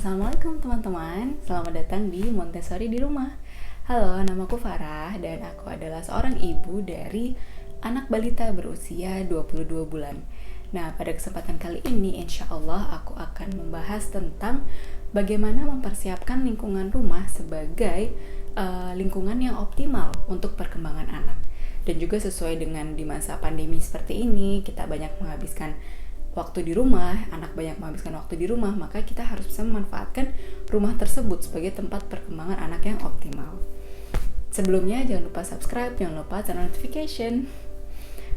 Assalamualaikum teman-teman, selamat datang di Montessori di Rumah. Halo, namaku Farah dan aku adalah seorang ibu dari anak balita berusia 22 bulan. Nah, pada kesempatan kali ini insya Allah aku akan membahas tentang bagaimana mempersiapkan lingkungan rumah sebagai lingkungan yang optimal untuk perkembangan anak. Dan juga sesuai dengan di masa pandemi seperti ini, kita banyak menghabiskan waktu di rumah, anak banyak menghabiskan waktu di rumah, maka kita harus bisa memanfaatkan rumah tersebut sebagai tempat perkembangan anak yang optimal. Sebelumnya jangan lupa subscribe, jangan lupa turn notification.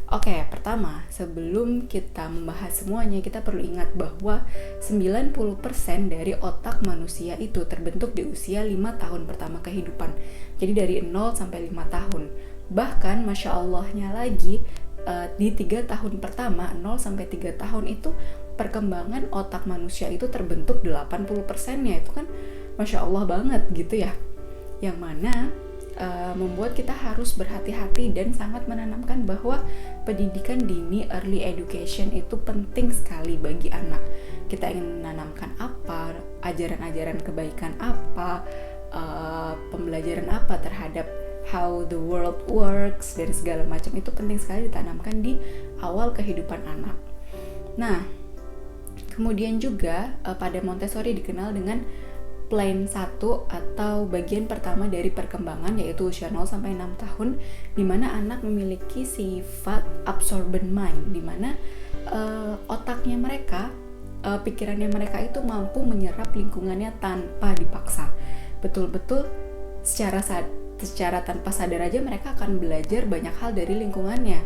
Oke, pertama, sebelum kita membahas semuanya, kita perlu ingat bahwa 90% dari otak manusia itu terbentuk di usia 5 tahun pertama kehidupan. Jadi dari 0 sampai 5 tahun. Bahkan, Masya Allahnya lagi, di 3 tahun pertama 0 sampai 3 tahun itu perkembangan otak manusia itu terbentuk 80%-nya. Itu kan Masya Allah banget gitu ya, yang mana membuat kita harus berhati-hati dan sangat menanamkan bahwa pendidikan dini, early education itu penting sekali bagi anak. Kita ingin menanamkan apa, ajaran-ajaran kebaikan apa, pembelajaran apa terhadap how the world works dan segala macam, itu penting sekali ditanamkan di awal kehidupan anak. Nah, kemudian juga pada Montessori dikenal dengan plan 1 atau bagian pertama dari perkembangan, yaitu usia 0 sampai 6 tahun, di mana anak memiliki sifat absorbent mind, di mana otaknya mereka, pikirannya mereka itu mampu menyerap lingkungannya tanpa dipaksa. Betul-betul secara tanpa sadar aja mereka akan belajar banyak hal dari lingkungannya,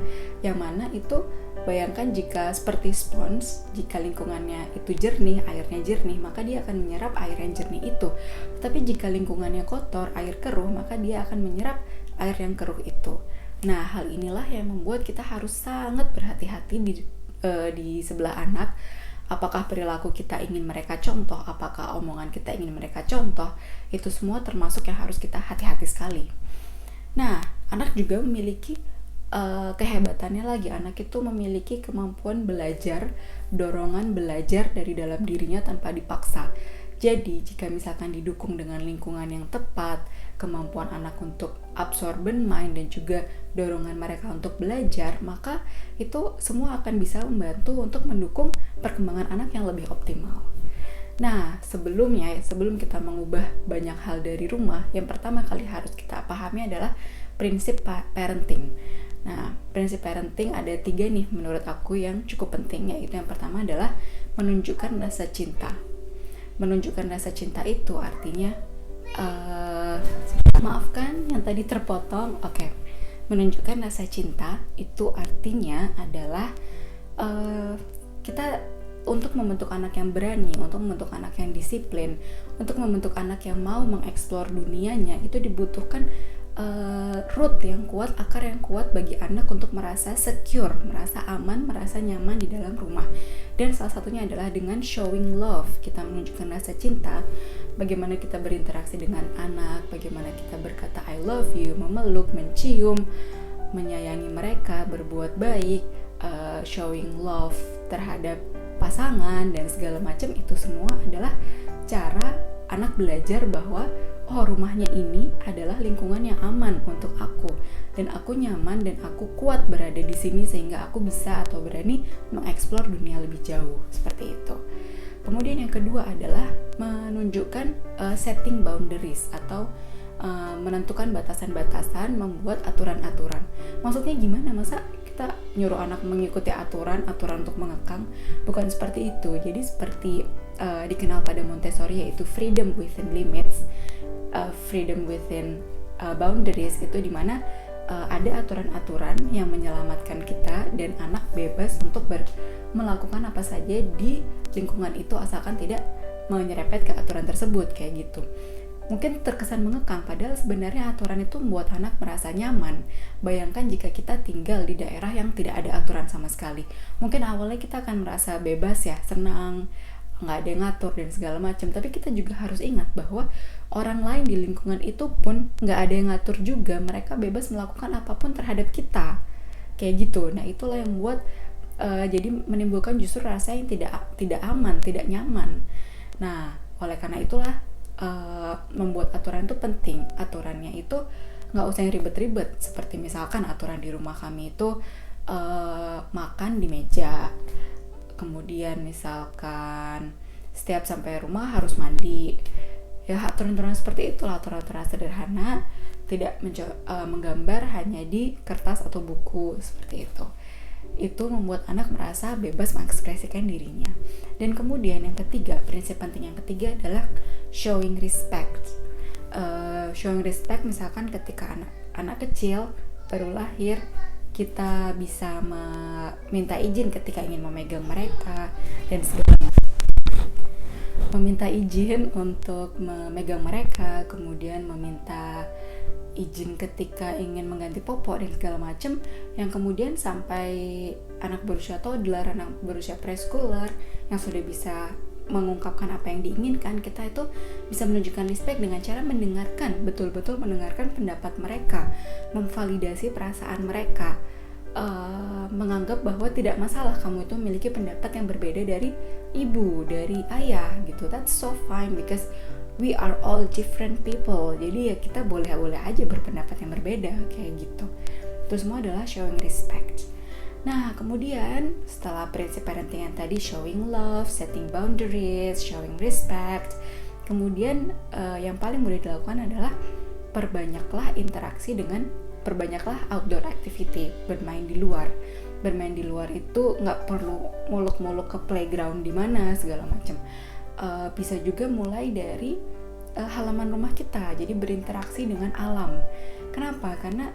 yang mana itu bayangkan jika seperti spons, jika lingkungannya itu jernih, airnya jernih, maka dia akan menyerap air yang jernih itu. Tapi jika lingkungannya kotor, air keruh, maka dia akan menyerap air yang keruh itu. Nah, hal inilah yang membuat kita harus sangat berhati-hati di sebelah anak. Apakah perilaku kita ingin mereka contoh, apakah omongan kita ingin mereka contoh, itu semua termasuk yang harus kita hati-hati sekali. Nah, anak juga memiliki kehebatannya lagi. Anak itu memiliki kemampuan belajar, dorongan belajar dari dalam dirinya tanpa dipaksa. Jadi, jika misalkan didukung dengan lingkungan yang tepat, kemampuan anak untuk absorbent mind dan juga dorongan mereka untuk belajar, maka itu semua akan bisa membantu untuk mendukung perkembangan anak yang lebih optimal. Nah, sebelum kita mengubah banyak hal dari rumah, yang pertama kali harus kita pahami adalah prinsip parenting. Nah, prinsip parenting ada 3 nih menurut aku yang cukup penting, yaitu yang pertama adalah menunjukkan rasa cinta. Menunjukkan rasa cinta itu artinya maafkan yang tadi terpotong. Oke. Menunjukkan rasa cinta itu artinya adalah kita untuk membentuk anak yang berani, untuk membentuk anak yang disiplin, untuk membentuk anak yang mau mengeksplor dunianya, itu dibutuhkan root yang kuat, akar yang kuat bagi anak untuk merasa secure, merasa aman, merasa nyaman di dalam rumah. Dan salah satunya adalah dengan showing love. Kita menunjukkan rasa cinta, bagaimana kita berinteraksi dengan anak, bagaimana kita berkata I love you, memeluk, mencium, menyayangi mereka, berbuat baik, showing love terhadap pasangan dan segala macam. Itu semua adalah cara anak belajar bahwa rumahnya ini adalah lingkungan yang aman untuk aku, dan aku nyaman dan aku kuat berada di sini sehingga aku bisa atau berani mengeksplor dunia lebih jauh, seperti itu. Kemudian yang kedua adalah menunjukkan setting boundaries atau menentukan batasan-batasan, membuat aturan-aturan. Maksudnya gimana? Masa kita nyuruh anak mengikuti aturan untuk mengekang? Bukan seperti itu. Jadi seperti dikenal pada Montessori, yaitu freedom within limits, freedom within boundaries, itu dimana ada aturan-aturan yang menyelamatkan kita dan anak bebas untuk melakukan apa saja di lingkungan itu asalkan tidak menyerempet ke aturan tersebut, kayak gitu. Mungkin terkesan mengekang, padahal sebenarnya aturan itu membuat anak merasa nyaman. Bayangkan jika kita tinggal di daerah yang tidak ada aturan sama sekali. Mungkin awalnya kita akan merasa bebas ya, senang, nggak ada yang ngatur dan segala macam. Tapi kita juga harus ingat bahwa orang lain di lingkungan itu pun nggak ada yang ngatur juga. Mereka bebas melakukan apapun terhadap kita, kayak gitu. Nah, itulah yang membuat jadi menimbulkan justru rasa yang tidak aman, tidak nyaman. Nah, Oleh karena itulah membuat aturan itu penting. Aturannya itu nggak usah yang ribet-ribet, seperti misalkan aturan di rumah kami itu makan di meja, kemudian misalkan setiap sampai rumah harus mandi. Ya, aturan-aturan seperti itulah, aturan-aturan sederhana, tidak menggambar hanya di kertas atau buku seperti itu. Itu membuat anak merasa bebas mengekspresikan dirinya. Dan kemudian yang ketiga, prinsip penting yang ketiga adalah showing respect. Showing respect misalkan ketika anak kecil baru lahir, kita bisa meminta izin ketika ingin memegang mereka dan segala macam. Meminta izin untuk memegang mereka, kemudian meminta izin ketika ingin mengganti popok dan segala macam, yang kemudian sampai anak berusia toddler, anak berusia preschooler yang sudah bisa mengungkapkan apa yang diinginkan, kita itu bisa menunjukkan respect dengan cara mendengarkan, betul-betul mendengarkan pendapat mereka, memvalidasi perasaan mereka, menganggap bahwa tidak masalah kamu itu memiliki pendapat yang berbeda dari ibu, dari ayah gitu. That's so fine because we are all different people. Jadi ya kita boleh-boleh aja berpendapat yang berbeda kayak gitu. Itu semua adalah showing respect. Nah, kemudian setelah prinsip parenting yang tadi, showing love, setting boundaries, showing respect, kemudian yang paling mudah dilakukan adalah perbanyaklah outdoor activity, bermain di luar. Bermain di luar itu nggak perlu muluk-muluk ke playground di mana segala macam. Bisa juga mulai dari halaman rumah kita, jadi berinteraksi dengan alam. Kenapa? Karena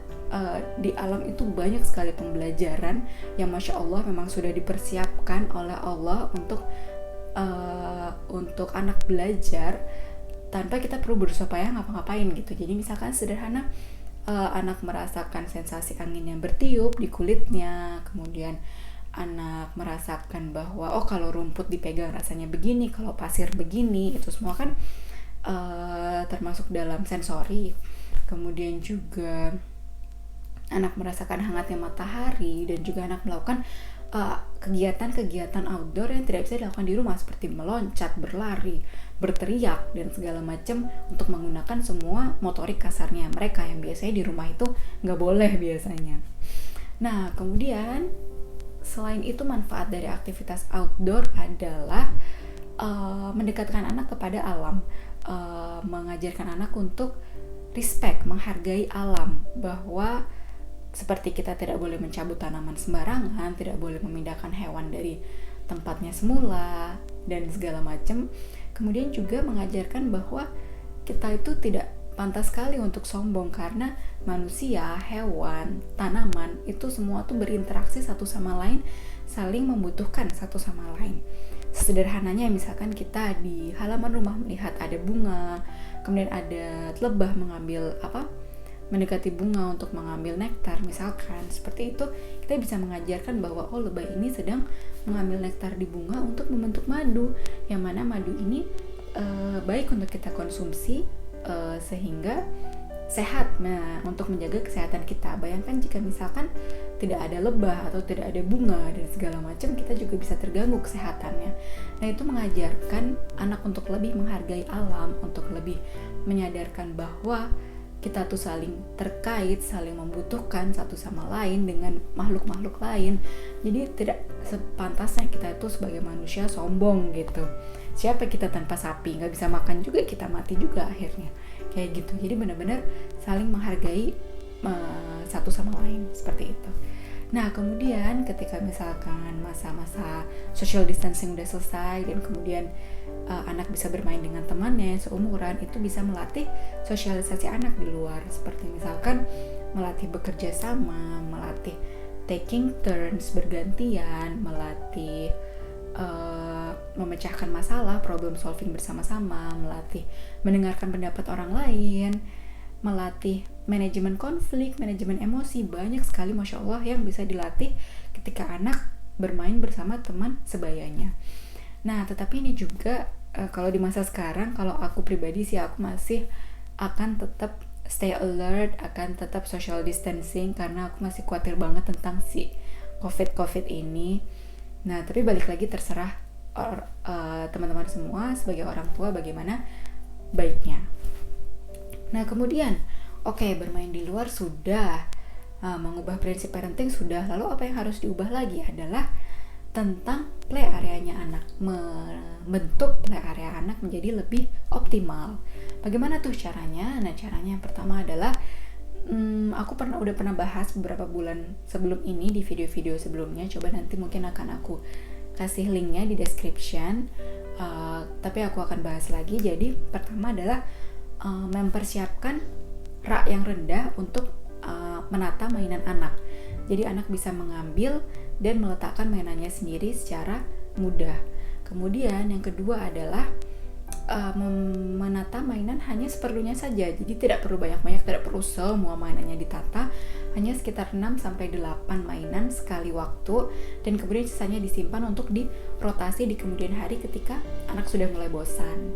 di alam itu banyak sekali pembelajaran yang Masya Allah memang sudah dipersiapkan oleh Allah untuk anak belajar tanpa kita perlu berusaha payah ngapa-ngapain gitu. Jadi misalkan sederhana, anak merasakan sensasi angin yang bertiup di kulitnya, kemudian anak merasakan bahwa kalau rumput dipegang rasanya begini, kalau pasir begini, itu semua kan termasuk dalam sensori. Kemudian juga anak merasakan hangatnya matahari, dan juga anak melakukan kegiatan-kegiatan outdoor yang tidak bisa dilakukan di rumah, seperti meloncat, berlari, berteriak, dan segala macam, untuk menggunakan semua motorik kasarnya mereka yang biasanya di rumah itu nggak boleh biasanya. Nah, kemudian selain itu, manfaat dari aktivitas outdoor adalah mendekatkan anak kepada alam, mengajarkan anak untuk respect, menghargai alam, bahwa seperti kita tidak boleh mencabut tanaman sembarangan, tidak boleh memindahkan hewan dari tempatnya semula, dan segala macam. Kemudian juga mengajarkan bahwa kita itu tidak pantas sekali untuk sombong, karena manusia, hewan, tanaman, itu semua tuh berinteraksi satu sama lain, saling membutuhkan satu sama lain. Sederhananya misalkan kita di halaman rumah melihat ada bunga, kemudian ada lebah mendekati bunga untuk mengambil nektar misalkan, seperti itu kita bisa mengajarkan bahwa lebah ini sedang mengambil nektar di bunga untuk membentuk madu, yang mana madu ini baik untuk kita konsumsi sehingga sehat. Nah, untuk menjaga kesehatan kita, bayangkan jika misalkan tidak ada lebah atau tidak ada bunga dan segala macam, kita juga bisa terganggu kesehatannya. Nah, itu mengajarkan anak untuk lebih menghargai alam, untuk lebih menyadarkan bahwa kita tuh saling terkait, saling membutuhkan satu sama lain dengan makhluk-makhluk lain. Jadi tidak sepantasnya kita itu sebagai manusia sombong gitu. Siapa kita tanpa sapi? Nggak bisa makan juga, kita mati juga akhirnya. Kayak gitu. Jadi benar-benar saling menghargai satu sama lain, seperti itu. Nah, kemudian ketika misalkan masa-masa social distancing udah selesai, dan kemudian anak bisa bermain dengan temannya seumuran, itu bisa melatih sosialisasi anak di luar, seperti misalkan melatih bekerja sama, melatih taking turns, bergantian, melatih memecahkan masalah, problem solving bersama-sama, melatih mendengarkan pendapat orang lain, melatih manajemen konflik, manajemen emosi. Banyak sekali Masya Allah yang bisa dilatih ketika anak bermain bersama teman sebayanya. Nah, tetapi ini juga kalau di masa sekarang, kalau aku pribadi sih, aku masih akan tetap stay alert, akan tetap social distancing, karena aku masih khawatir banget tentang si COVID ini. Nah, tapi balik lagi terserah teman-teman semua sebagai orang tua bagaimana baiknya. Nah kemudian, bermain di luar sudah, mengubah prinsip parenting sudah, lalu apa yang harus diubah lagi adalah tentang play area-nya anak, membentuk play area anak menjadi lebih optimal. Bagaimana tuh caranya? Nah caranya yang pertama adalah aku udah pernah bahas beberapa bulan sebelum ini di video-video sebelumnya. Coba nanti mungkin akan aku kasih linknya di description, tapi aku akan bahas lagi. Jadi pertama adalah mempersiapkan rak yang rendah untuk menata mainan anak. Jadi anak bisa mengambil dan meletakkan mainannya sendiri secara mudah. Kemudian yang kedua adalah menata mainan hanya seperlunya saja. Jadi tidak perlu banyak-banyak, tidak perlu semua mainannya ditata, hanya sekitar 6-8 mainan sekali waktu, dan kemudian sisanya disimpan untuk dirotasi di kemudian hari ketika anak sudah mulai bosan.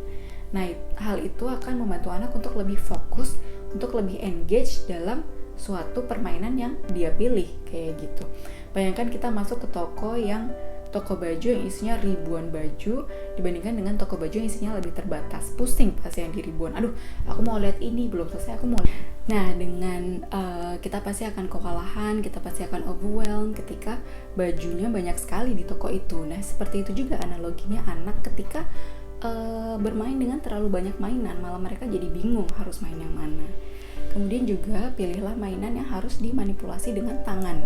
Nah, hal itu akan membantu anak untuk lebih fokus, untuk lebih engage dalam suatu permainan yang dia pilih, kayak gitu. Bayangkan kita masuk ke toko baju yang isinya ribuan baju dibandingkan dengan toko baju yang isinya lebih terbatas. Pusing pasti yang di ribuan. Aduh, aku mau lihat ini, belum selesai aku mau. Nah, dengan kita pasti akan kewalahan, kita pasti akan overwhelmed ketika bajunya banyak sekali di toko itu. Nah, seperti itu juga analoginya anak ketika bermain dengan terlalu banyak mainan, malah mereka jadi bingung harus main yang mana. Kemudian juga pilihlah mainan yang harus dimanipulasi dengan tangan.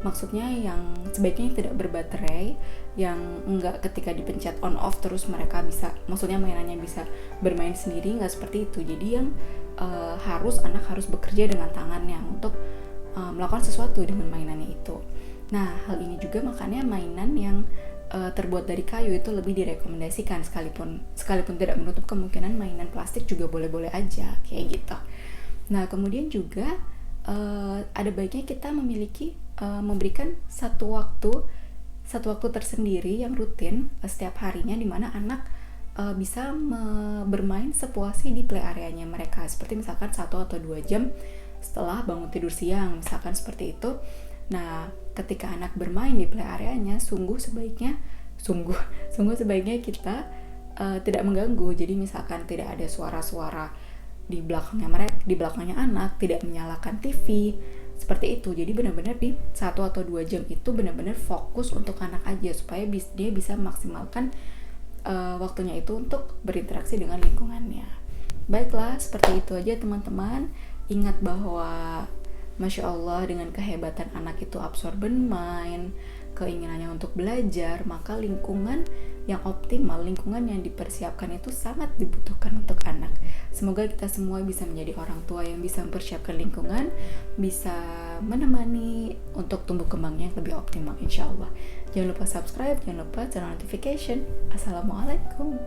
Maksudnya yang sebaiknya tidak berbaterai, yang enggak ketika dipencet on off terus mereka bisa, maksudnya mainannya bisa bermain sendiri, enggak seperti itu. Jadi yang anak harus bekerja dengan tangannya untuk melakukan sesuatu dengan mainannya itu. Nah, hal ini juga makanya mainan yang terbuat dari kayu itu lebih direkomendasikan, sekalipun tidak menutup kemungkinan mainan plastik juga boleh-boleh aja, kayak gitu. Nah, kemudian juga ada baiknya kita memberikan satu waktu tersendiri yang rutin setiap harinya, di mana anak bisa bermain sepuasnya di play area-nya mereka. Seperti misalkan 1 atau 2 jam setelah bangun tidur siang, misalkan seperti itu. Nah, ketika anak bermain di play area-nya, sungguh sebaiknya kita tidak mengganggu. Jadi misalkan tidak ada suara-suara di belakangnya anak, tidak menyalakan TV, seperti itu. Jadi benar-benar di 1 atau 2 jam itu benar-benar fokus untuk anak aja, supaya dia bisa memaksimalkan waktunya itu untuk berinteraksi dengan lingkungannya. Baiklah, seperti itu aja teman-teman. Ingat bahwa Masya Allah, dengan kehebatan anak itu absorben main, keinginannya untuk belajar, maka lingkungan yang optimal, lingkungan yang dipersiapkan itu sangat dibutuhkan untuk anak. Semoga kita semua bisa menjadi orang tua yang bisa mempersiapkan lingkungan, bisa menemani untuk tumbuh kembangnya yang lebih optimal, insya Allah. Jangan lupa subscribe, jangan lupa turn on notification. Assalamualaikum.